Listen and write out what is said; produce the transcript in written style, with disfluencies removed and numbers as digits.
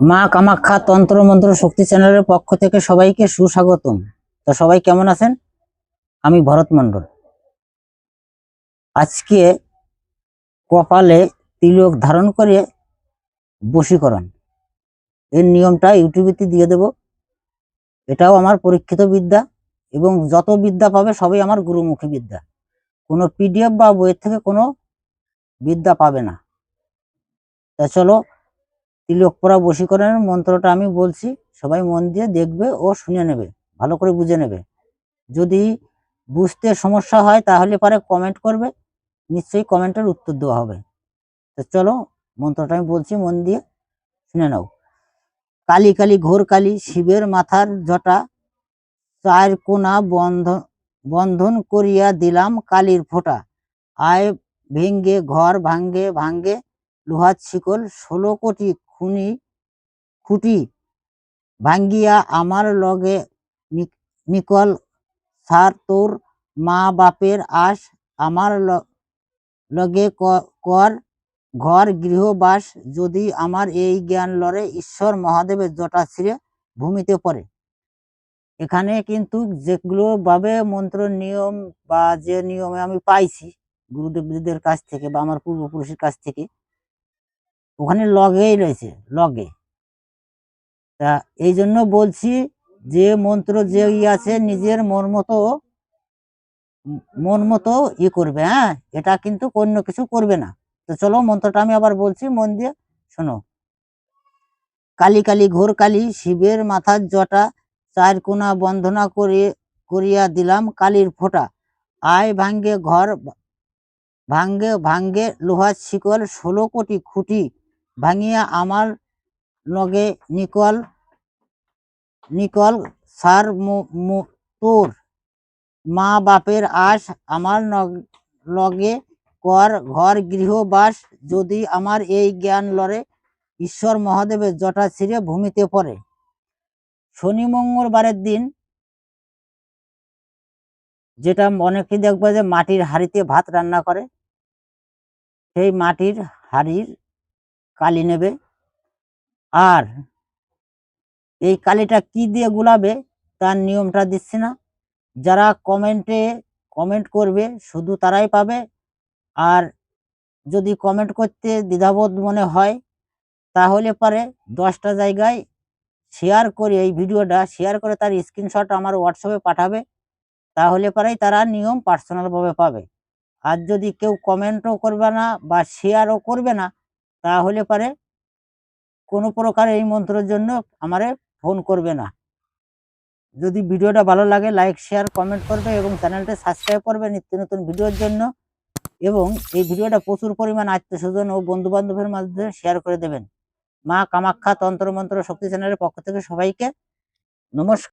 মা কামাখ্যা তন্ত্র মন্ত্র শক্তি চ্যানেলের পক্ষ থেকে সবাইকে সুস্বাগতম। তো সবাই কেমন আছেন? আমি ভরত মণ্ডল। আজকে কপালে তিলক ধারণ করে বশীকরণ এর নিয়মটা ইউটিউবেতে দিয়ে দেব। এটাও আমার পরীক্ষিত বিদ্যা এবং যত বিদ্যা পাবে সবই আমার গুরুমুখী বিদ্যা। কোনো পিডিএফ বা বইয়ের থেকে কোনো বিদ্যা পাবে না। তা চলো, তিলক পরা বশীকরণের মন্ত্রটা আমি বলছি, সবাই মন দিয়ে দেখবে ও শুনে নেবে, ভালো করে বুঝে নেবে। যদি বুঝতে সমস্যা হয় তাহলে পরে কমেন্ট করবে, নিশ্চয়ই কমেন্টের উত্তর দেওয়া হবে। তো চলো, মন্ত্রটা আমি বলছি, মন দিয়ে শুনে নাও। কালী কালী ঘোর কালী, শিবের মাথার জটা, চার কোনা বন্ধন করিয়া দিলাম কালীর ফোঁটা। আয় ভেঙ্গে ঘর ভাঙ্গে ভাঙ্গে লোহার শিকল, 16 কোটি খুঁটি ভাঙ্গিয়া আমার লগে নিকল। সার তোর মা বাপের আশ, আমার লগে কর ঘর গৃহবাস। যদি আমার এই জ্ঞান লড়ে, ঈশ্বর মহাদেবের জটা ছিঁড়ে ভূমিতে পড়ে। এখানে কিন্তু যেগুলো ভাবে মন্ত্র নিয়ম বা যে নিয়মে আমি পাইছি গুরুদেবদের কাছ থেকে বা আমার পূর্বপুরুষের কাছ থেকে, ওখানে লগেই রয়েছে, লগে। তা এই জন্য বলছি, যে মন্ত্র যে আছে নিজের মন মতো করবে। হ্যাঁ, এটা কিন্তু অন্য কিছু করবে না। তো চলো, মন্ত্রটা আমি আবার বলছি, মন দিয়ে শোনো। কালী কালী ঘোর কালী, শিবের মাথার জটা, চার কোনা বন্ধনা করিয়া দিলাম কালীর ফোঁটা। আয় ভাঙ্গে ঘর ভাঙ্গে ভাঙ্গে লোহার শিকল, 16 কোটি খুঁটি ভাঙিয়া আমার লগে নিকল নিকল। সার তোর মা বাপের আশ, আমার লগে কর ঘর গৃহবাস। যদি আমার এই জ্ঞান লড়ে, ঈশ্বর মহাদেবের জটা ছিঁড়ে ভূমিতে পড়ে। শনি মঙ্গলবারের দিন, যেটা অনেকে দেখবে যে মাটির হাঁড়িতে ভাত রান্না করে, সেই মাটির হাঁড়ির কালি নেবে। আর এই কালিটা কি দিয়ে গুলাবে তার নিয়মটা দিচ্ছি না, যারা কমেন্ট করবে শুধু তারাই পাবে। আর যদি কমেন্ট করতে দ্বিধাবোধ মনে হয়, তাহলে পরে 10টা জায়গায় শেয়ার করে, এই ভিডিওটা শেয়ার করে তার স্ক্রিনশট আমার হোয়াটসঅ্যাপে পাঠাবে, তাহলে পরেই তারা নিয়ম পার্সোনালভাবে পাবে। আর যদি কেউ কমেন্টও করবে না বা শেয়ারও করবে না, তাহলে পরে কোনো প্রকার এই মন্ত্রের জন্য আমারে ফোন করবে না। যদি ভিডিওটা ভালো লাগে, লাইক শেয়ার কমেন্ট করবে এবং চ্যানেলটা সাবস্ক্রাইব করবে নিত্য নতুন ভিডিওর জন্য। এবং এই ভিডিওটা প্রচুর পরিমাণ আত্মীয়স্বজন ও বন্ধু বান্ধবের মাঝে শেয়ার করে দেবেন। মা কামাখ্যা তন্ত্র মন্ত্র শক্তি চ্যানেলের পক্ষ থেকে সবাইকে নমস্কার।